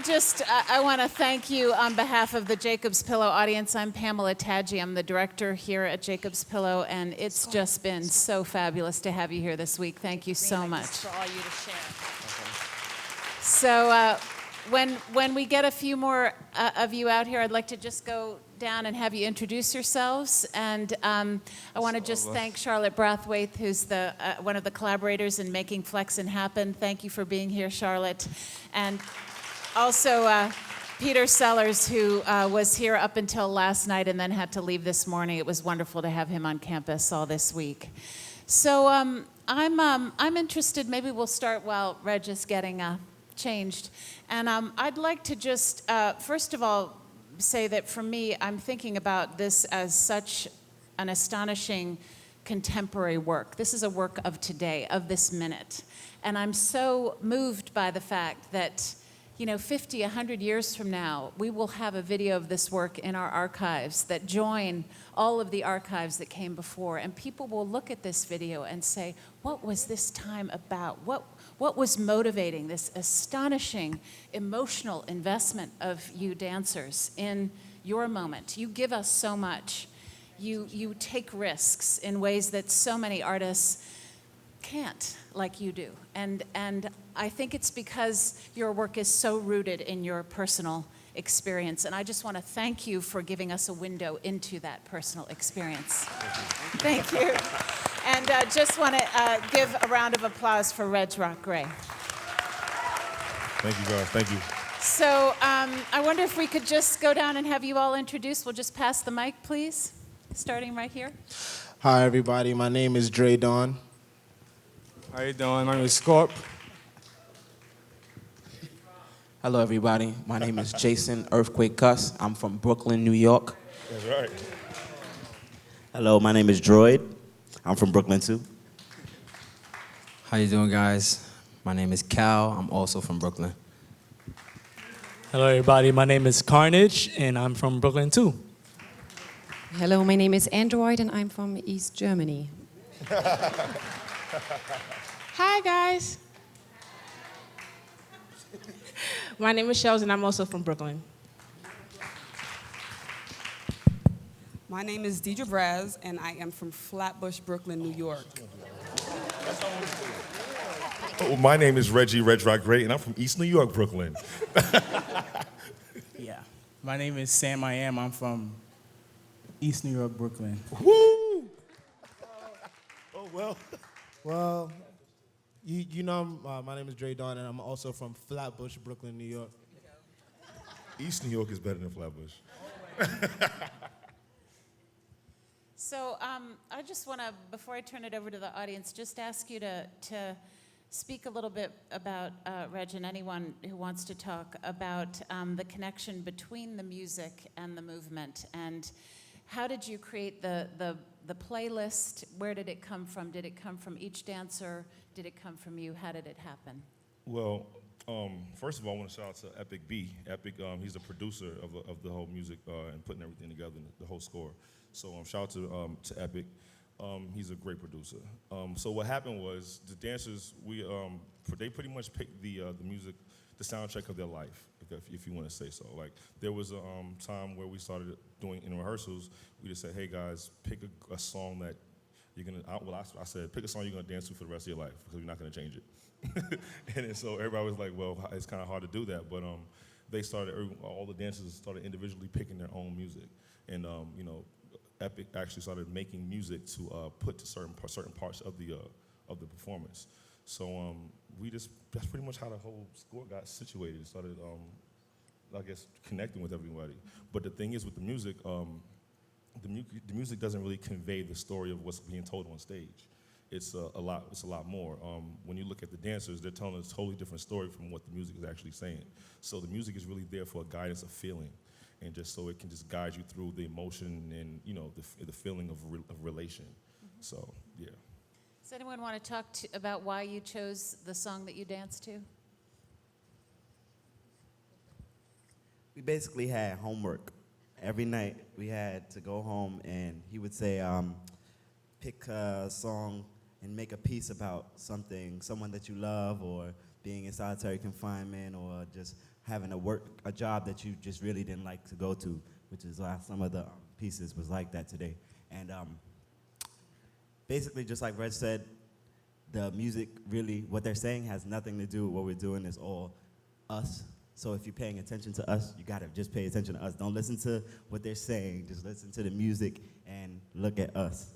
I want to thank you on behalf of the Jacob's Pillow audience. I'm Pamela Tatge. I'm the director here at Jacob's Pillow, and it's just been so fabulous to have you here this week. Thank you so much. For all you to share. So when we get a few more of you out here, I'd like to just go down and have you introduce yourselves. And I want to just thank Charlotte Brathwaite, who's the one of the collaborators in making FLEXN happen. Thank you for being here, Charlotte. And also Peter Sellers, who was here up until last night and then had to leave this morning. It was wonderful to have him on campus all this week. So I'm interested, maybe we'll start while Reg is getting changed. And I'd like to just, first of all, say that for me, I'm thinking about this as such an astonishing contemporary work. This is a work of today, of this minute. And I'm so moved by the fact that, 50, 100 years from now, we will have a video of this work in our archives that join all of the archives that came before. And people will look at this video and say, what was this time about? What was motivating this astonishing emotional investment of you dancers in your moment? You give us so much. You take risks in ways that so many artists can't, like you do. And I think it's because your work is so rooted in your personal experience. And I just want to thank you for giving us a window into that personal experience. Thank you. And just want to give a round of applause for Regg Roc Gray. Thank you, guys. Thank you. So I wonder if we could just go down and have you all introduced. We'll just pass the mic, please, starting right here. Hi, everybody. My name is Dre Dawn. How you doing? My name is Scorp. Hello, everybody. My name is Jason Earthquake Cuss. I'm from Brooklyn, New York. That's right. Hello, my name is Droid. I'm from Brooklyn, too. How you doing, guys? My name is Cal. I'm also from Brooklyn. Hello, everybody. My name is Carnage, and I'm from Brooklyn, too. Hello, my name is Android, and I'm from East Germany. Hi, guys. My name is Shells, and I'm also from Brooklyn. My name is Deidre Braz, and I am from Flatbush, Brooklyn, New York. Oh, my name is Reggie, Regg Roc Gray, and I'm from East New York, Brooklyn. Yeah. My name is Sam I Am. I'm from East New York, Brooklyn. Woo! Oh, well. Well, you know, my name is Dre Dawn, and I'm also from Flatbush, Brooklyn, New York. East New York is better than Flatbush. So I just want to, before I turn it over to the audience, just ask you to speak a little bit about, Reg, and anyone who wants to talk about the connection between the music and the movement. And how did you create the playlist? Where did it come from? Did it come from each dancer? Did it come from you? How did it happen? Well, first of all, I want to shout out to Epic B. Epic, he's the producer of the whole music and putting everything together, the whole score. So shout out to Epic. He's a great producer. So what happened was the dancers, they pretty much picked the music, the soundtrack of their life, if you want to say so. Like there was a time where we started doing in rehearsals. We just said, hey guys, pick a song that you're gonna. I said, pick a song you're gonna dance to for the rest of your life because we're not gonna change it. And then, so everybody was like, well, it's kind of hard to do that, but they started. All the dancers started individually picking their own music, and Epic actually started making music to put to certain parts of the performance. So that's pretty much how the whole score got situated. It started, I guess, connecting with everybody. But the thing is with the music, the music doesn't really convey the story of what's being told on stage. It's a lot more. When you look at the dancers, they're telling a totally different story from what the music is actually saying. So the music is really there for a guidance of feeling, and just so it can just guide you through the emotion and the feeling of relation. Mm-hmm. So yeah. Does anyone want to talk about why you chose the song that you danced to? We basically had homework. Every night we had to go home, and he would say, pick a song and make a piece about someone that you love, or being in solitary confinement, or just having a job that you just really didn't like to go to, which is why some of the pieces was like that today. And basically, just like Reg said, the music really, what they're saying has nothing to do with what we're doing. It's all us. So if you're paying attention to us, you gotta just pay attention to us. Don't listen to what they're saying. Just listen to the music and look at us.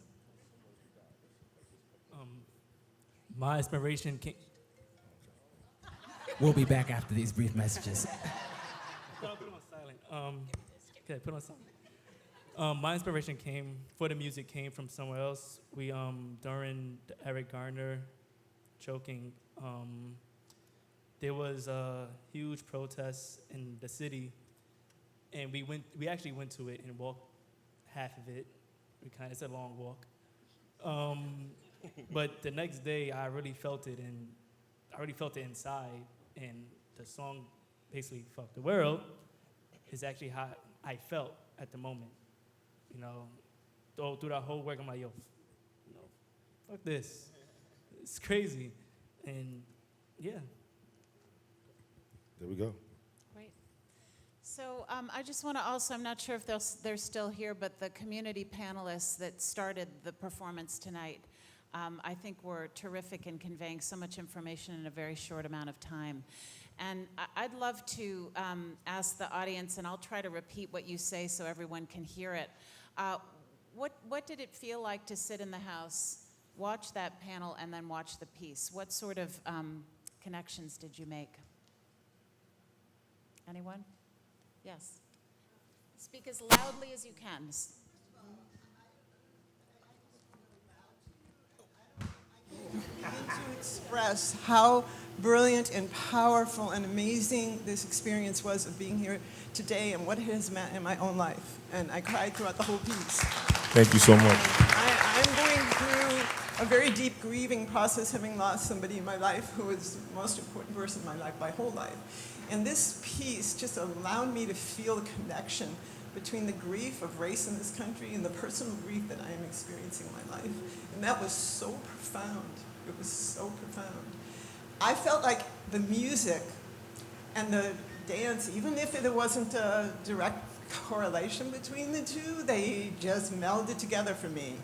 My inspiration came. We'll be back after these brief messages. Put on silent. Okay, put on silent. My inspiration for the music came from somewhere else. We during the Eric Garner choking, there was a huge protest in the city, and we actually went to it and walked half of it. It's a long walk. But the next day, I really felt it, and I already felt it inside. And the song, basically "Fuck the World," is actually how I felt at the moment. You know, through that whole work, I'm like, yo, fuck this. It's crazy, and yeah. There we go. Great. So I just want to also, I'm not sure if they're still here, but the community panelists that started the performance tonight, I think were terrific in conveying so much information in a very short amount of time. And I'd love to ask the audience, and I'll try to repeat what you say so everyone can hear it. What did it feel like to sit in the house, watch that panel, and then watch the piece? What sort of connections did you make? Anyone? Yes. Speak as loudly as you can. To express how brilliant and powerful and amazing this experience was of being here today and what it has meant in my own life. And I cried throughout the whole piece. Thank you so much. I'm going through a very deep grieving process, having lost somebody in my life who was the most important person in my life, my whole life. And this piece just allowed me to feel the connection between the grief of race in this country and the personal grief that I am experiencing in my life. And that was so profound. It was so profound. I felt like the music and the dance, even if there wasn't a direct correlation between the two, they just melded together for me.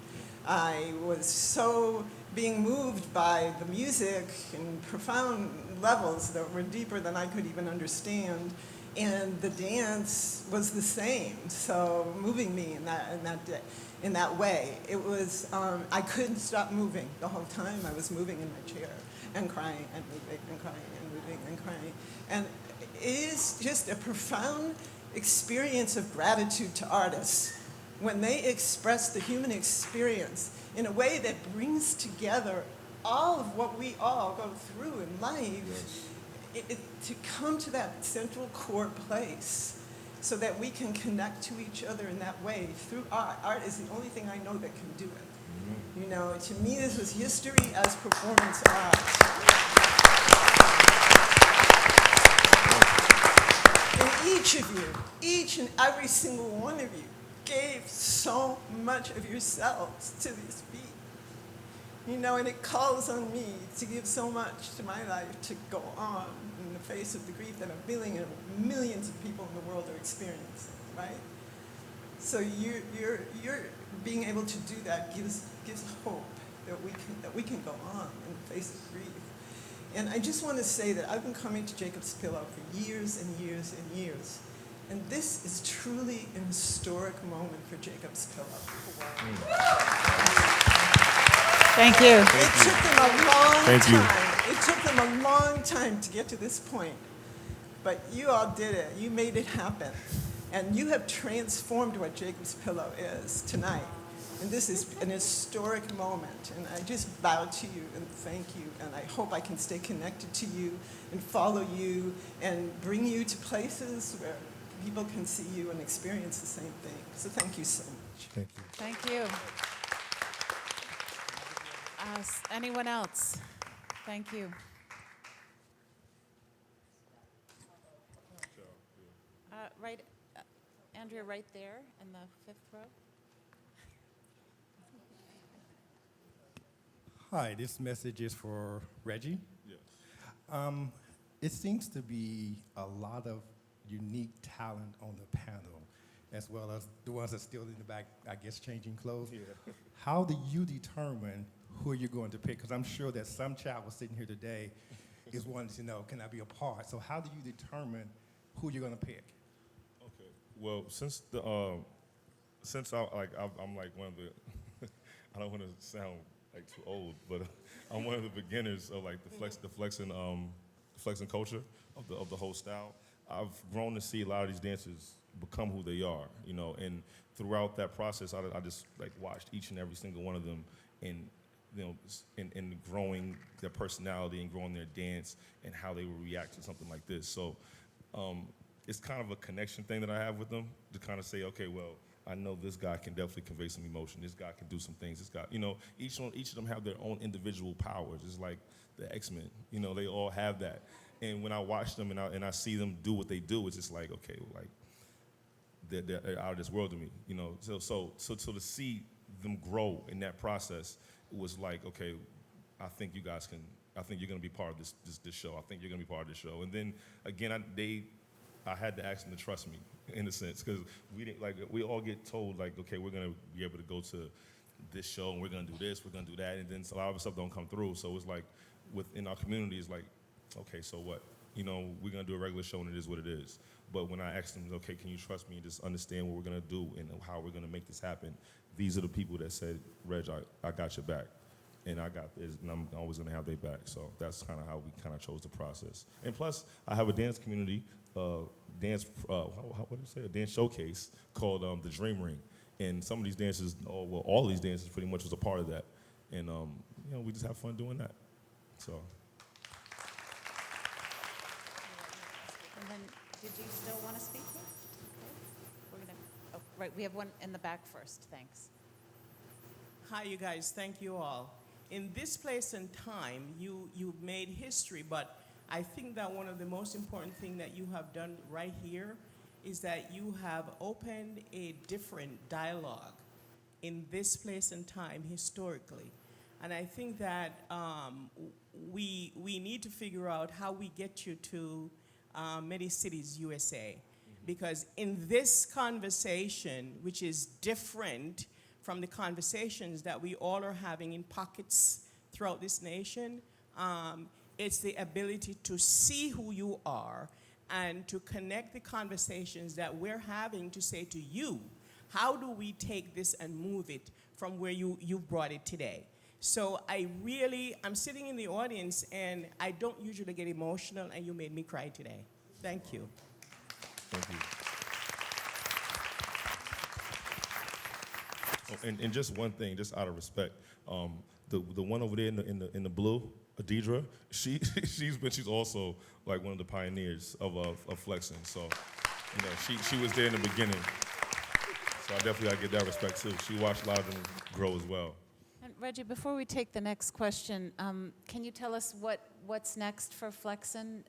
I was so being moved by the music in profound levels that were deeper than I could even understand. And the dance was the same, so moving me in that way. It was, I couldn't stop moving the whole time. I was moving in my chair and crying and moving and crying and moving and crying. And it is just a profound experience of gratitude to artists when they express the human experience in a way that brings together all of what we all go through in life. To come to that central core place so that we can connect to each other in that way through art. Art is the only thing I know that can do it. Mm-hmm. You know, to me, this was history as performance art. And each of you, each and every single one of you, gave so much of yourselves to this beat. You know, and it calls on me to give so much to my life to go on in the face of the grief that I'm feeling and millions of people in the world are experiencing, right? So you're being able to do that gives hope that we can go on in the face of grief. And I just want to say that I've been coming to Jacob's Pillow for years and years and years. And this is truly an historic moment for Jacob's Pillow. Thank you. It took them a long time. It took them a long time to get to this point. But you all did it. You made it happen. And you have transformed what Jacob's Pillow is tonight. And this is an historic moment. And I just bow to you and thank you. And I hope I can stay connected to you and follow you and bring you to places where people can see you and experience the same thing. So thank you so much. Thank you. Thank you. Anyone else? Thank you. Right, Andrea, right there in the fifth row. Hi, this message is for Reggie. Yes. it seems to be a lot of unique talent on the panel, as well as the ones that are still in the back, I guess, changing clothes. Yeah. How do you determine who you're going to pick? Because I'm sure that some child was sitting here today is wanting to know, can I be a part? So how do you determine who you're going to pick? Okay. Well, since I'm like one of the, I don't want to sound like too old, but I'm one of the beginners of like the FLEXN culture of the whole style. I've grown to see a lot of these dancers become who they are, you know, and throughout that process, I just like watched each and every single one of them in, you know, in growing their personality and growing their dance and how they would react to something like this. So it's kind of a connection thing that I have with them to kind of say, okay, well, I know this guy can definitely convey some emotion. This guy can do some things. This guy, you know, each of them have their own individual powers. It's like the X-Men, you know, they all have that. And when I watch them and I see them do what they do, it's just like, okay, like they're out of this world to me, you know. So to see them grow in that process, it was like, okay, I think you're gonna be part of this show. I think you're gonna be part of this show. And then again, I had to ask them to trust me in a sense, because we all get told like, okay, we're gonna be able to go to this show and we're gonna do this, we're gonna do that, and then a lot of stuff don't come through. So it's like within our community, it's like, okay, so what? You know, we're gonna do a regular show and it is what it is. But when I asked them, okay, can you trust me and just understand what we're gonna do and how we're gonna make this happen? These are the people that said, Reg, I got your back. And I got this, and I'm always gonna have their back. So that's kind of how we kind of chose the process. And plus, I have a dance community, what do you say? A dance showcase called the Dream Ring. And some of these dances, all these dances pretty much was a part of that. And you know, we just have fun doing that. So. And then, did you still want to speak? Okay. We're gonna. Oh, right. We have one in the back first. Thanks. Hi, you guys. Thank you all. In this place and time, you made history, but I think that one of the most important things that you have done right here is that you have opened a different dialogue in this place and time historically. And I think that we need to figure out how we get you to many cities, USA. Because in this conversation, which is different from the conversations that we all are having in pockets throughout this nation, it's the ability to see who you are and to connect the conversations that we're having to say to you, how do we take this and move it from where you brought it today? So I'm sitting in the audience and I don't usually get emotional, and you made me cry today. Thank you. Thank you. Oh, and just one thing, just out of respect, the one over there in the blue, Deidre, she's also like one of the pioneers of FLEXN. So, you know, she was there in the beginning. So I definitely gotta give that respect too. She watched a lot of them grow as well. And Reggie, before we take the next question, can you tell us what's next for FLEXN?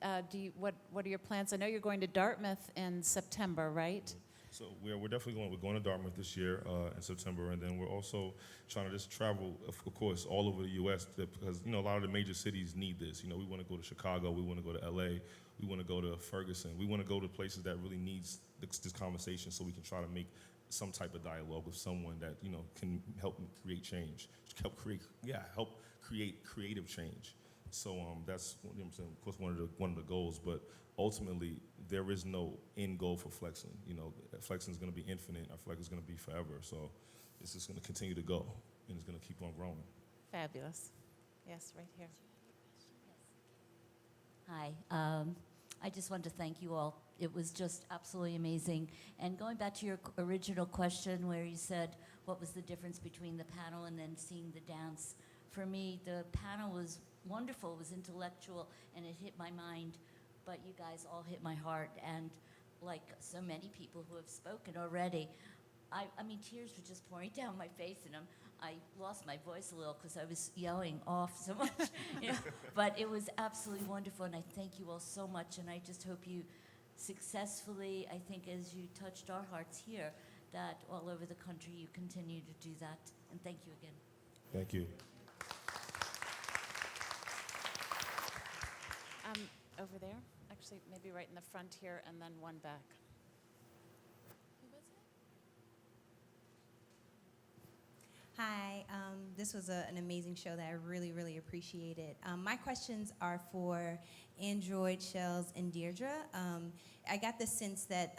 What are your plans? I know you're going to Dartmouth in September, right? So we're definitely going to Dartmouth this year in September, and then we're also trying to just travel, of course, all over the U.S. because, you know, a lot of the major cities need this. You know, we want to go to Chicago, we want to go to L.A., we want to go to Ferguson, we want to go to places that really needs this conversation, so we can try to make some type of dialogue with someone that, you know, can help create change, help create creative change. So that's, you know what I'm saying, of course, one of the goals, but ultimately there is no end goal for FLEXN. You know, FLEXN is going to be infinite. Our FLEXN is going to be forever. So it's just going to continue to go, and it's going to keep on growing. Fabulous. Yes, right here. Hi. I just wanted to thank you all. It was just absolutely amazing. And going back to your original question where you said what was the difference between the panel and then seeing the dance, for me, the panel was wonderful. It was intellectual, and it hit my mind. But you guys all hit my heart. And like so many people who have spoken already, I mean, tears were just pouring down my face, and I lost my voice a little because I was yelling off so much. You know? But it was absolutely wonderful, and I thank you all so much. And I just hope you successfully, I think as you touched our hearts here, that all over the country you continue to do that. And thank you again. Thank you. over there. Actually, maybe right in the front here, and then one back. Who was it? Hi, this was an amazing show that I really, really appreciated. My questions are for Android, Shells, and Deirdre. I got the sense that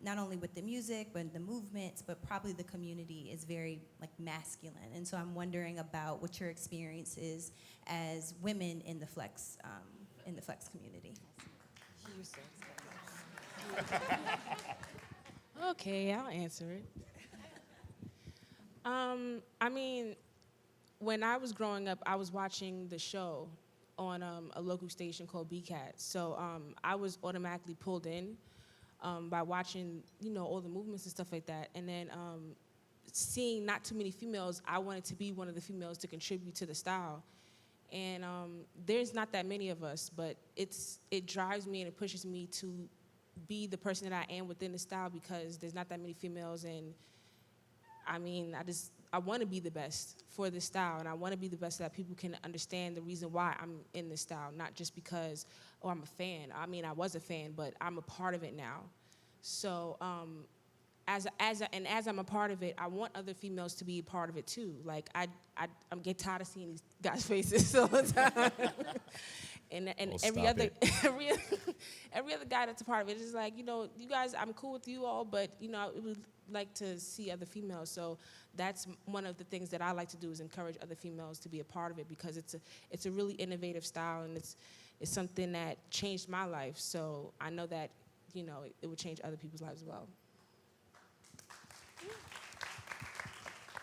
not only with the music, but the movements, but probably the community is very like masculine. And so I'm wondering about what your experience is as women in the Flex community. Okay, I'll answer it. I mean, when I was growing up, I was watching the show on a local station called BCAT. So I was automatically pulled in by watching, all the movements and stuff like that. And then seeing not too many females, I wanted to be one of the females to contribute to the style. And there's not that many of us, but it drives me and it pushes me to be the person that I am within the style because there's not that many females. And I mean, I want to be the best for this style, and I want to be the best so that people can understand the reason why I'm in this style, not just because, I'm a fan. I mean, I was a fan, but I'm a part of it now. So as I'm a part of it, I want other females to be a part of it too. Like I'm getting tired of seeing these guys' faces all the time. And every other guy that's a part of it is like, you guys, I'm cool with you all, but I would like to see other females. So that's one of the things that I like to do is encourage other females to be a part of it because it's a really innovative style and it's something that changed my life. So I know that it would change other people's lives as well.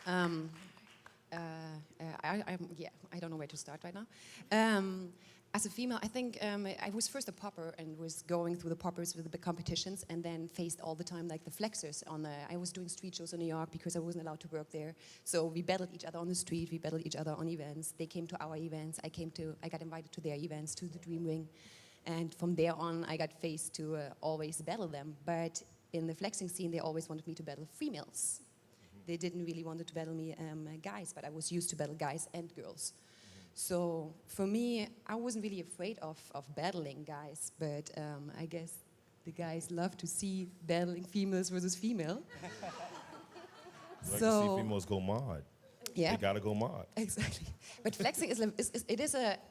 I don't know where to start right now. As a female, I think I was first a popper and was going through the poppers with the big competitions and then faced all the time like the flexers I was doing street shows in New York because I wasn't allowed to work there. So we battled each other on the street, we battled each other on events. They came to our events, I got invited to their events, to the Dream Wing. And from there on, I got faced to always battle them. But in the flexing scene, they always wanted me to battle females. They didn't really want to battle me guys, but I was used to battle guys and girls. So for me, I wasn't really afraid of battling guys, but I guess the guys love to see battling females versus female. Like to see females go mod. Yeah. They gotta go mod. Exactly. But flexing is an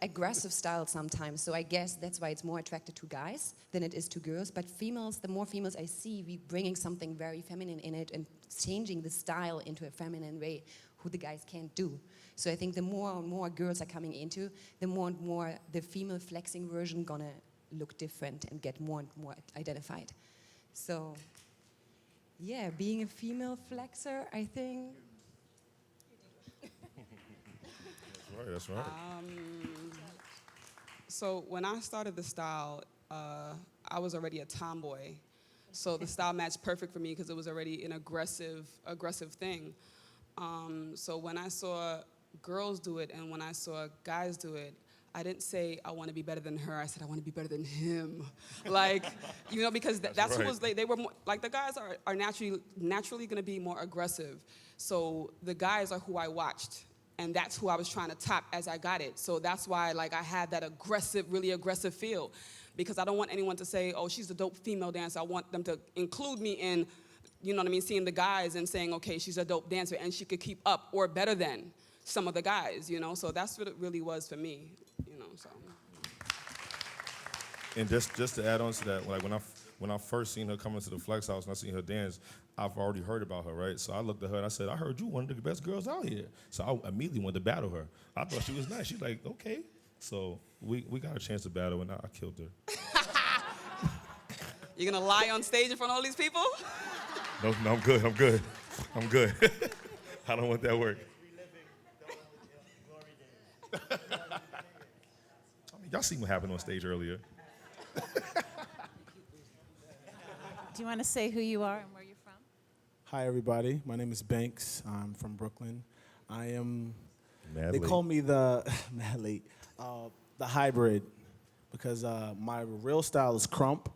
aggressive style sometimes, so I guess that's why it's more attracted to guys than it is to girls. But females, the more females I see, we bringing something very feminine in it and changing the style into a feminine way, who the guys can't do. So I think the more and more girls are coming into, the more and more the female flexing version gonna look different and get more and more identified. So, yeah, being a female flexer, I think. That's right. So when I started the style, I was already a tomboy. So the style matched perfect for me because it was already an aggressive thing. So when I saw girls do it and when I saw guys do it, I didn't say I want to be better than her. I said I want to be better than him. Because that's right. Who was they were more, like the guys are naturally going to be more aggressive. So the guys are who I watched. And that's who I was trying to top as I got it. So that's why I had that really aggressive feel. Because I don't want anyone to say, oh, she's a dope female dancer. I want them to include me in, seeing the guys and saying, okay, she's a dope dancer and she could keep up or better than some of the guys, So that's what it really was for me, so. And just to add on to that, when I first seen her come into the Flex House and I seen her dance, I've already heard about her, right? So I looked at her and I said, I heard you one of the best girls out here. So I immediately wanted to battle her. I thought she was nice. She's like, okay. So we got a chance to battle and I killed her. You're gonna lie on stage in front of all these people? No, I'm good. I don't want that work. Y'all seen what happened on stage earlier. Do you want to say who you are and where you're from? Hi, everybody. My name is Banks. I'm from Brooklyn. I am. Mad they late. call me the mad late, the hybrid, because my real style is crump,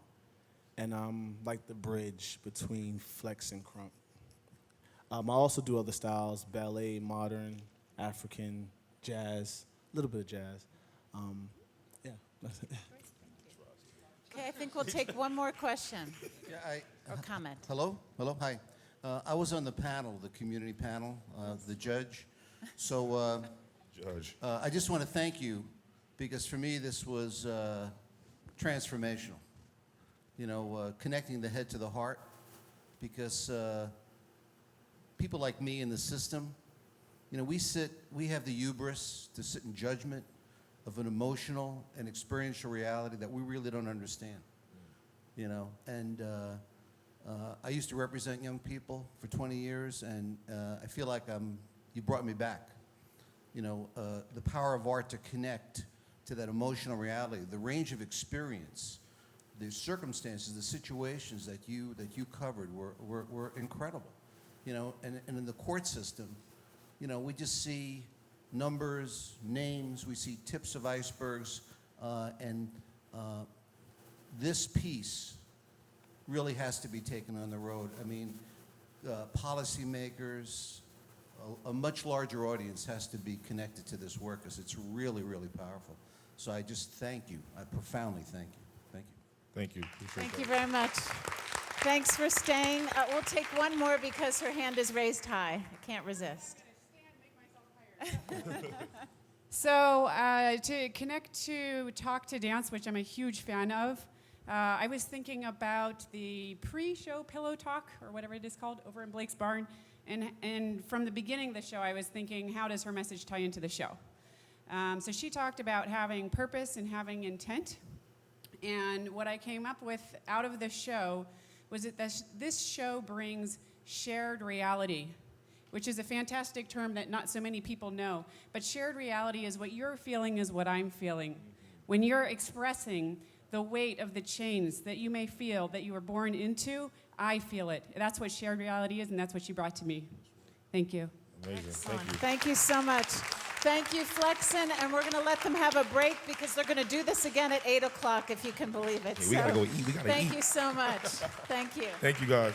and I'm like the bridge between flex and crump. I also do other styles: ballet, modern, African, jazz, a little bit of jazz. Yeah, that's it. Okay, I think we'll take one more question or comment. Hello? Hello? Hi. I was on the panel, the community panel, the judge. So I just want to thank you because for me this was transformational. You know, connecting the head to the heart because people like me in the system, you know, we have the hubris to sit in judgment of an emotional and experiential reality that we really don't understand. You know, and I used to represent young people for 20 years, and I feel like you brought me back. You know, the power of art to connect to that emotional reality, the range of experience, the circumstances, the situations that you covered were incredible. You know, and in the court system, you know, we just see numbers, names, we see tips of icebergs, and this piece really has to be taken on the road. I mean, policymakers, a much larger audience has to be connected to this work because it's really, really powerful. So I just thank you. I profoundly thank you. Thank you. Thank you. Thank you very much. Thanks for staying. We'll take one more because her hand is raised high. I can't resist. So to connect to Talk to Dance, which I'm a huge fan of, I was thinking about the pre-show pillow talk, or whatever it is called, over in Blake's Barn. And from the beginning of the show, I was thinking, how does her message tie into the show? So she talked about having purpose and having intent. And what I came up with out of the show was that this show brings shared reality, which is a fantastic term that not so many people know. But shared reality is what you're feeling is what I'm feeling. When you're expressing the weight of the chains that you may feel that you were born into, I feel it. That's what shared reality is, and that's what you brought to me. Thank you. Amazing. Excellent. Thank you. Thank you so much. Thank you, FLEXN, and we're going to let them have a break because they're going to do this again at 8 o'clock, if you can believe it. Yeah, we got to go eat. We got to eat. Thank you so much. Thank you. Thank you, guys.